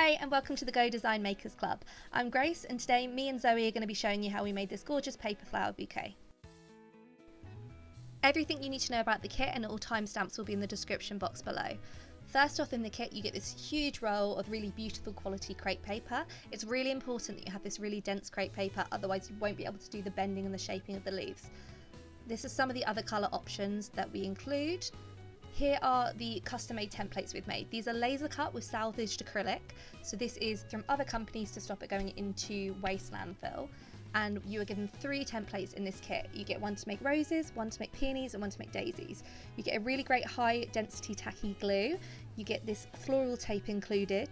Hi and welcome to the Go Design Makers Club. I'm Grace and today me and Zoe are going to be showing you how we made this gorgeous paper flower bouquet. Everything you need to know about the kit and all timestamps will be in the description box below. First off, in the kit you get this huge roll of really beautiful quality crepe paper. It's really important that you have this really dense crepe paper, otherwise you won't be able to do the bending and the shaping of the leaves. This is some of the other colour options that we include. Here are the custom made templates we've made. These are laser cut with salvaged acrylic. So this is from other companies to stop it going into waste landfill. And you are given 3 templates in this kit. You get one to make roses, one to make peonies, and one to make daisies. You get a really great high density tacky glue. You get this floral tape included.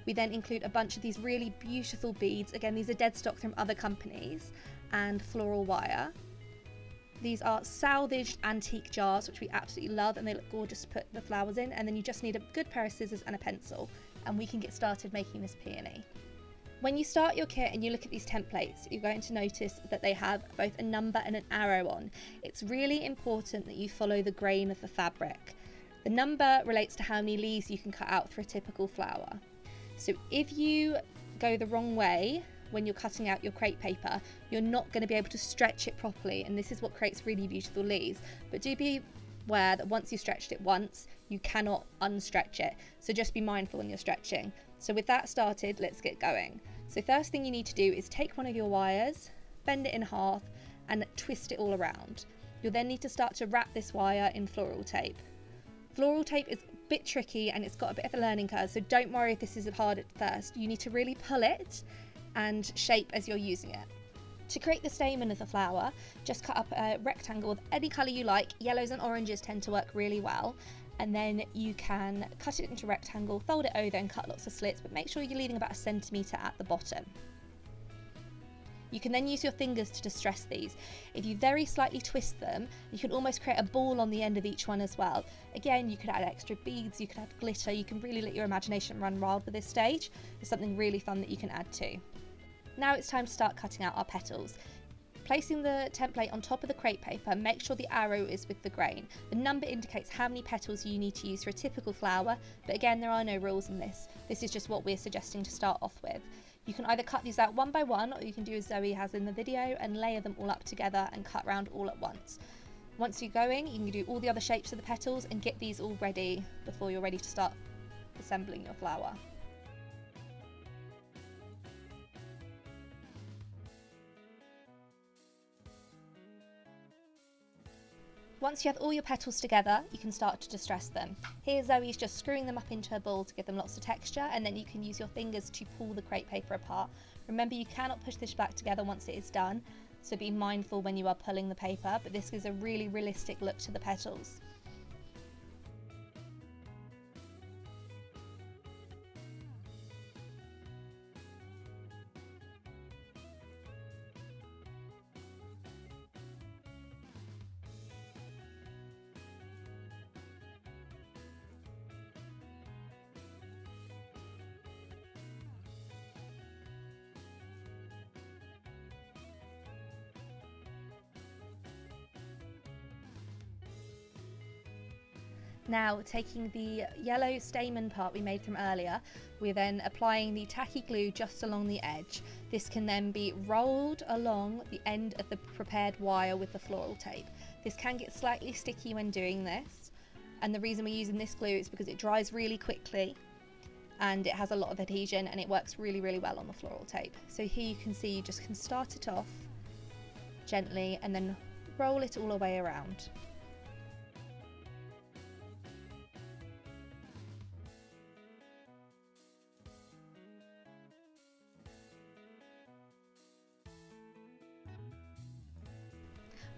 We then include a bunch of these really beautiful beads. Again, these are dead stock from other companies, and floral wire. These are salvaged antique jars, which we absolutely love, and they look gorgeous to put the flowers in. And then you just need a good pair of scissors and a pencil, and we can get started making this peony. When you start your kit and you look at these templates, you're going to notice that they have both a number and an arrow on. It's really important that you follow the grain of the fabric. The number relates to how many leaves you can cut out for a typical flower. So if you go the wrong way when you're cutting out your crepe paper, you're not going to be able to stretch it properly, and this is what creates really beautiful leaves. But do be aware that once you've stretched it once, you cannot unstretch it, so just be mindful when you're stretching. So with that started, let's get going. So first thing you need to do is take one of your wires, bend it in half and twist it all around. You'll then need to start to wrap this wire in floral tape. Floral tape is a bit tricky and it's got a bit of a learning curve, so don't worry if this is hard at first. You need to really pull it and shape as you're using it. To create the stamen of the flower, just cut up a rectangle of any colour you like. Yellows and oranges tend to work really well. And then you can cut it into a rectangle, fold it over and cut lots of slits, but make sure you're leaving about 1 centimetre at the bottom. You can then use your fingers to distress these. If you very slightly twist them, you can almost create a ball on the end of each one as well. Again, you could add extra beads, you could add glitter, you can really let your imagination run wild with this stage. There's something really fun that you can add too. Now it's time to start cutting out our petals. Placing the template on top of the crepe paper, make sure the arrow is with the grain. The number indicates how many petals you need to use for a typical flower, but again, there are no rules in this. This is just what we're suggesting to start off with. You can either cut these out one by one, or you can do as Zoe has in the video and layer them all up together and cut round all at once. Once you're going, you can do all the other shapes of the petals and get these all ready before you're ready to start assembling your flower. Once you have all your petals together, you can start to distress them. Here Zoe's just screwing them up into a ball to give them lots of texture, and then you can use your fingers to pull the crepe paper apart. Remember, you cannot push this back together once it is done, so be mindful when you are pulling the paper, but this gives a really realistic look to the petals. Now, taking the yellow stamen part we made from earlier, we're then applying the tacky glue just along the edge. This can then be rolled along the end of the prepared wire with the floral tape. This can get slightly sticky when doing this, and the reason we're using this glue is because it dries really quickly and it has a lot of adhesion and it works really, really well on the floral tape. So here you can see you just can start it off gently and then roll it all the way around.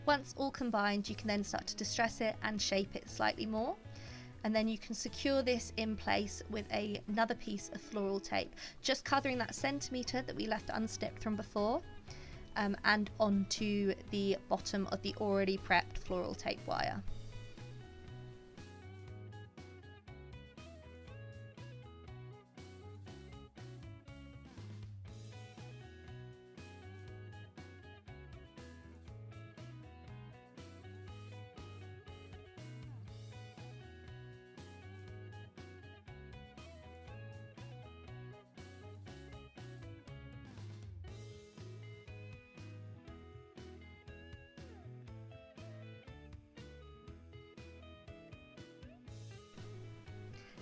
Once all combined, you can then start to distress it and shape it slightly more. And then you can secure this in place with another piece of floral tape, just covering that centimetre that we left unsnipped from before, and onto the bottom of the already prepped floral tape wire.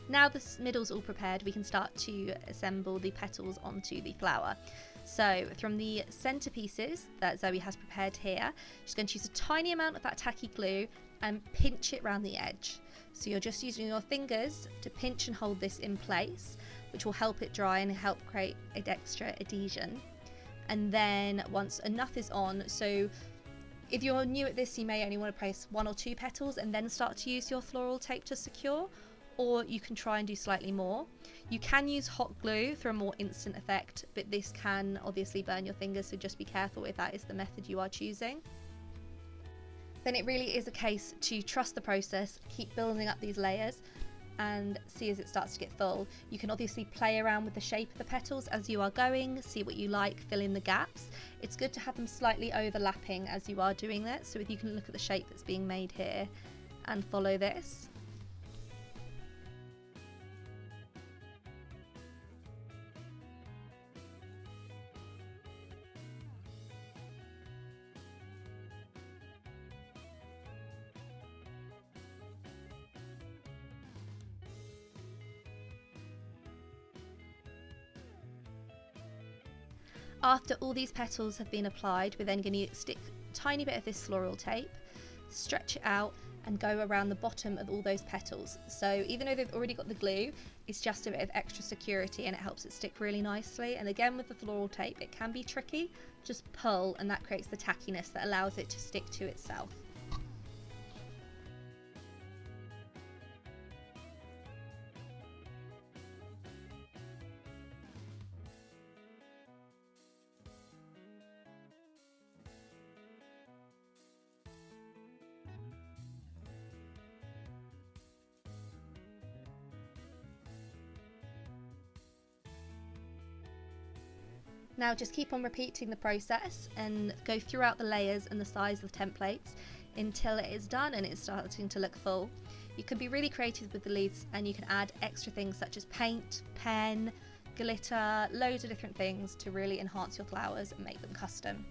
Now the middle's all prepared, we can start to assemble the petals onto the flower. So from the centerpieces that Zoe has prepared here, she's going to use a tiny amount of that tacky glue and pinch it around the edge. So you're just using your fingers to pinch and hold this in place, which will help it dry and help create an extra adhesion. And then once enough is on, so if you're new at this, you may only want to place 1 or 2 petals and then start to use your floral tape to secure, or you can try and do slightly more. You can use hot glue for a more instant effect, but this can obviously burn your fingers, so just be careful if that is the method you are choosing. Then it really is a case to trust the process, keep building up these layers and see as it starts to get full. You can obviously play around with the shape of the petals as you are going, see what you like, fill in the gaps. It's good to have them slightly overlapping as you are doing that, so if you can look at the shape that's being made here and follow this. After all these petals have been applied, we're then going to stick a tiny bit of this floral tape, stretch it out and go around the bottom of all those petals. So even though they've already got the glue, it's just a bit of extra security and it helps it stick really nicely. And again, with the floral tape, it can be tricky. Just pull and that creates the tackiness that allows it to stick to itself. Now just keep on repeating the process and go throughout the layers and the size of the templates until it is done and it's starting to look full. You can be really creative with the leaves and you can add extra things such as paint, pen, glitter, loads of different things to really enhance your flowers and make them custom.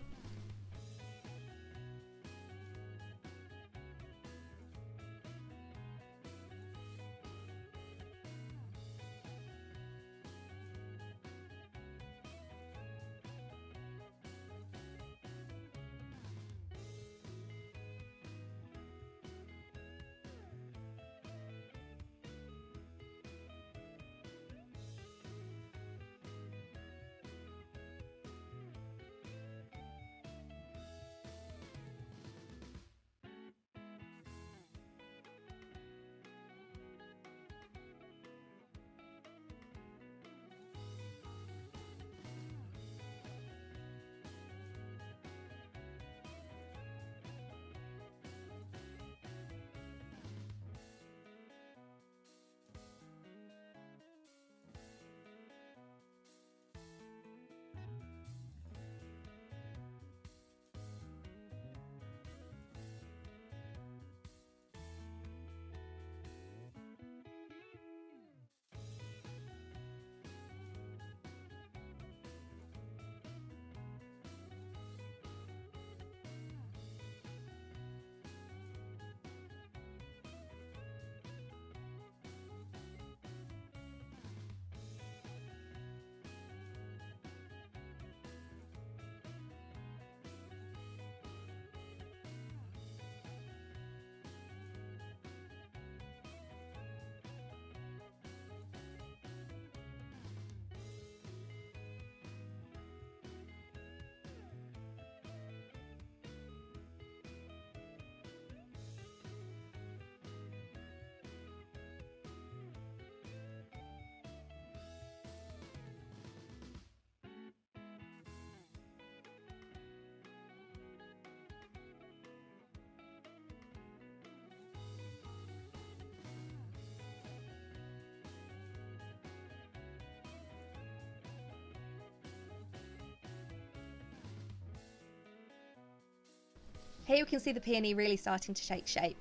Here you can see the peony really starting to take shape.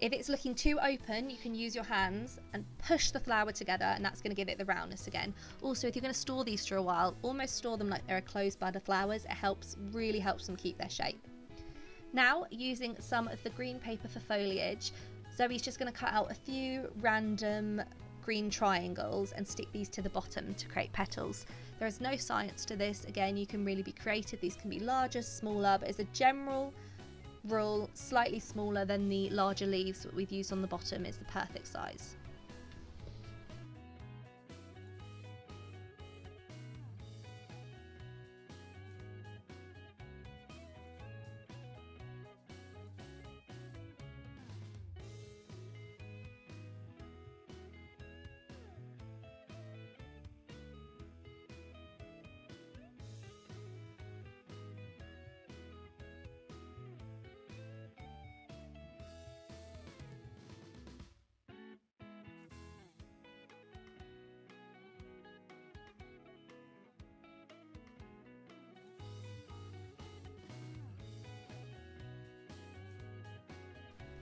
If it's looking too open, you can use your hands and push the flower together and that's going to give it the roundness again. Also, if you're going to store these for a while, almost store them like they're a closed bud of flowers. It really helps them keep their shape. Now, using some of the green paper for foliage, Zoe's just going to cut out a few random green triangles and stick these to the bottom to create petals. There is no science to this. Again, you can really be creative. These can be larger, smaller, but as a general rule, slightly smaller than the larger leaves that we've used on the bottom is the perfect size.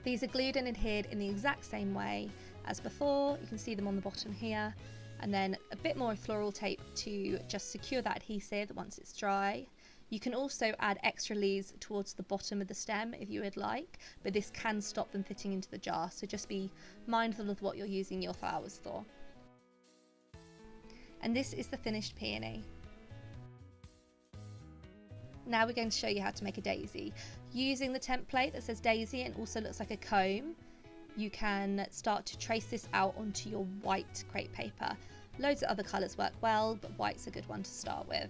These are glued and adhered in the exact same way as before. You can see them on the bottom here, and then a bit more floral tape to just secure that adhesive once it's dry. You can also add extra leaves towards the bottom of the stem if you would like, but this can stop them fitting into the jar, so just be mindful of what you're using your flowers for. And this is the finished peony. Now we're going to show you how to make a daisy. Using the template that says daisy and also looks like a comb, you can start to trace this out onto your white crepe paper. Loads of other colours work well, but white's a good one to start with.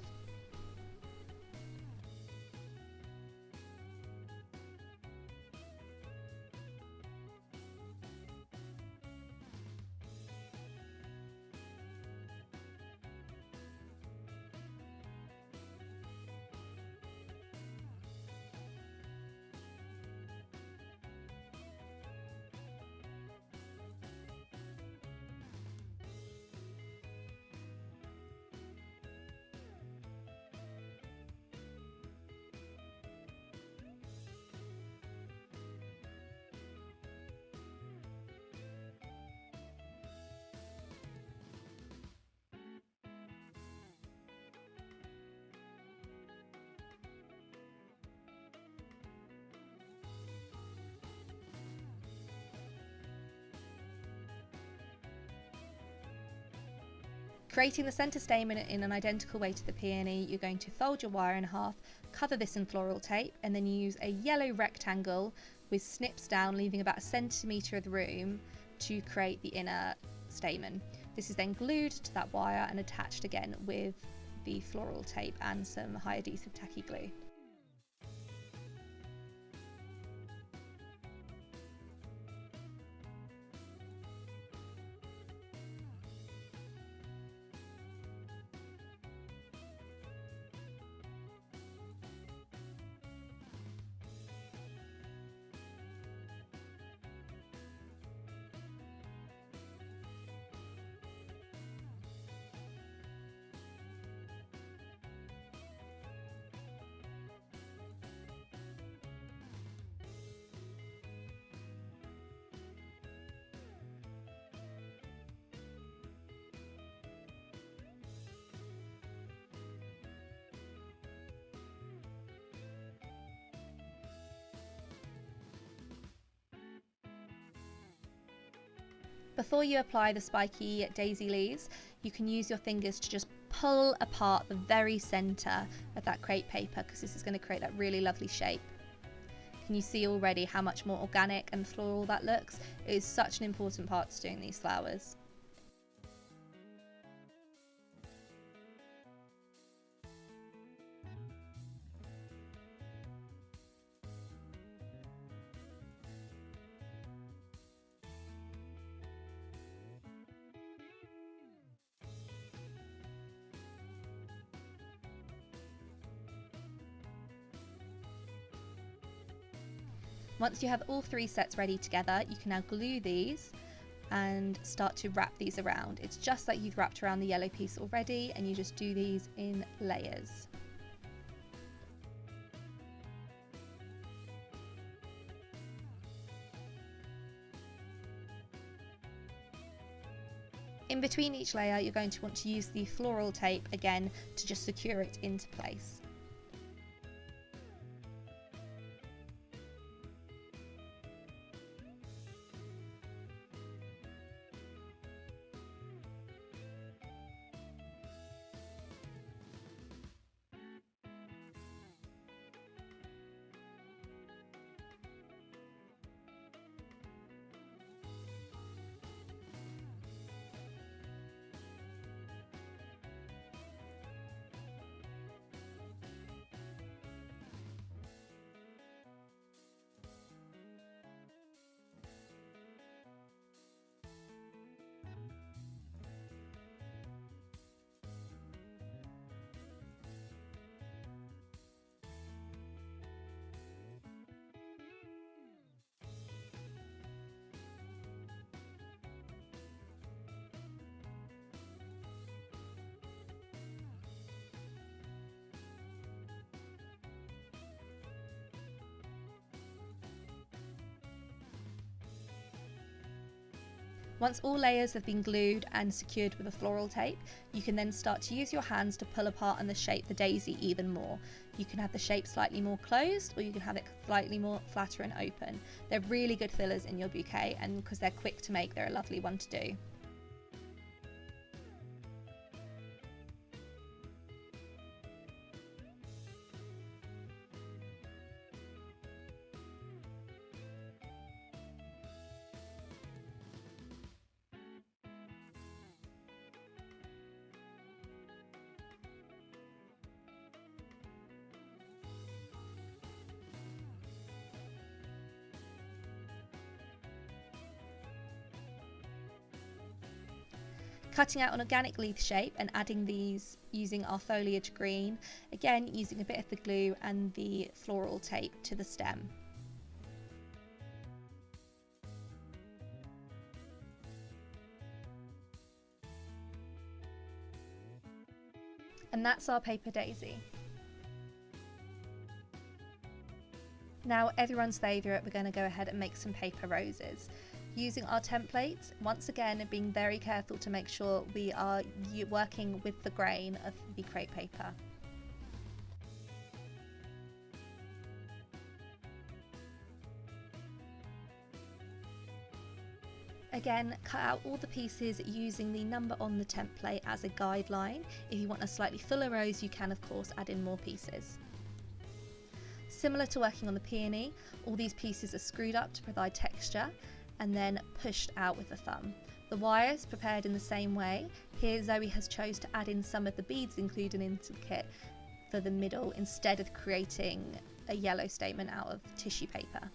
Creating the centre stamen in an identical way to the peony, you're going to fold your wire in half, cover this in floral tape, and then use a yellow rectangle with snips down, leaving about 1 centimetre of room to create the inner stamen. This is then glued to that wire and attached again with the floral tape and some high adhesive tacky glue. Before you apply the spiky daisy leaves, you can use your fingers to just pull apart the very centre of that crepe paper, because this is going to create that really lovely shape. Can you see already how much more organic and floral that looks? It is such an important part to doing these flowers. Once you have all 3 sets ready together, you can now glue these and start to wrap these around. It's just like you've wrapped around the yellow piece already, and you just do these in layers. In between each layer, you're going to want to use the floral tape again to just secure it into place. Once all layers have been glued and secured with a floral tape, you can then start to use your hands to pull apart and shape the daisy even more. You can have the shape slightly more closed, or you can have it slightly more flatter and open. They're really good fillers in your bouquet, and because they're quick to make, they're a lovely one to do. Cutting out an organic leaf shape and adding these using our foliage green, again using a bit of the glue and the floral tape to the stem. And that's our paper daisy. Now everyone's favourite, we're going to go ahead and make some paper roses. Using our templates, once again being very careful to make sure we are working with the grain of the crepe paper. Again, cut out all the pieces using the number on the template as a guideline. If you want a slightly fuller rose, you can of course add in more pieces. Similar to working on the peony, all these pieces are screwed up to provide texture and then pushed out with the thumb. The wires prepared in the same way. Here Zoe has chose to add in some of the beads included into the kit for the middle instead of creating a yellow statement out of tissue paper.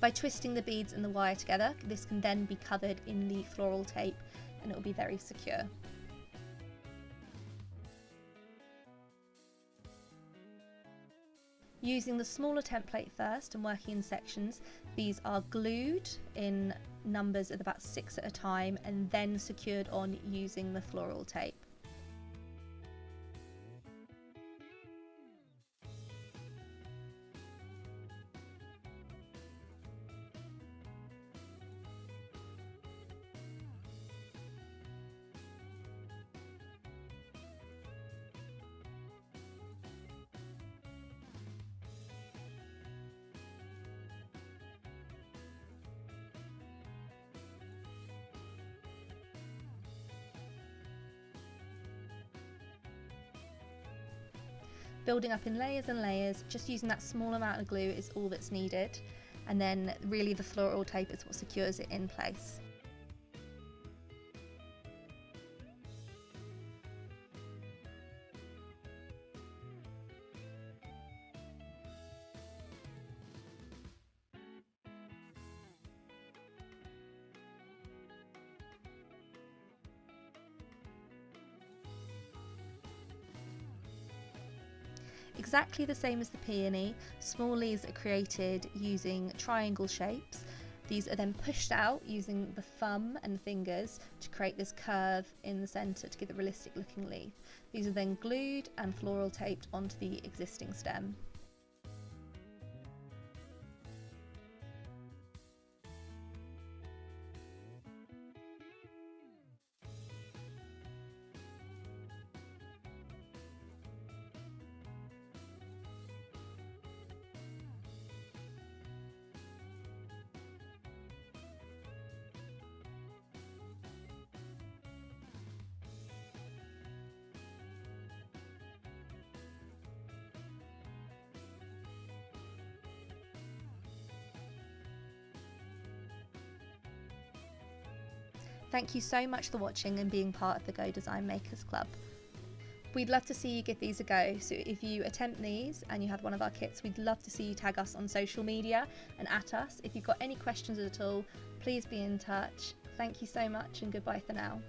By twisting the beads and the wire together, this can then be covered in the floral tape and it will be very secure. Using the smaller template first and working in sections, these are glued in numbers of about 6 at a time and then secured on using the floral tape. Building up in layers and layers, just using that small amount of glue is all that's needed, and then really the floral tape is what secures it in place. Exactly the same as the peony, small leaves are created using triangle shapes. These are then pushed out using the thumb and fingers to create this curve in the centre to give a realistic looking leaf. These are then glued and floral taped onto the existing stem. Thank you so much for watching and being part of the Go Design Makers Club. We'd love to see you give these a go, so if you attempt these and you have one of our kits, we'd love to see you tag us on social media and at us. If you've got any questions at all, please be in touch. Thank you so much and goodbye for now.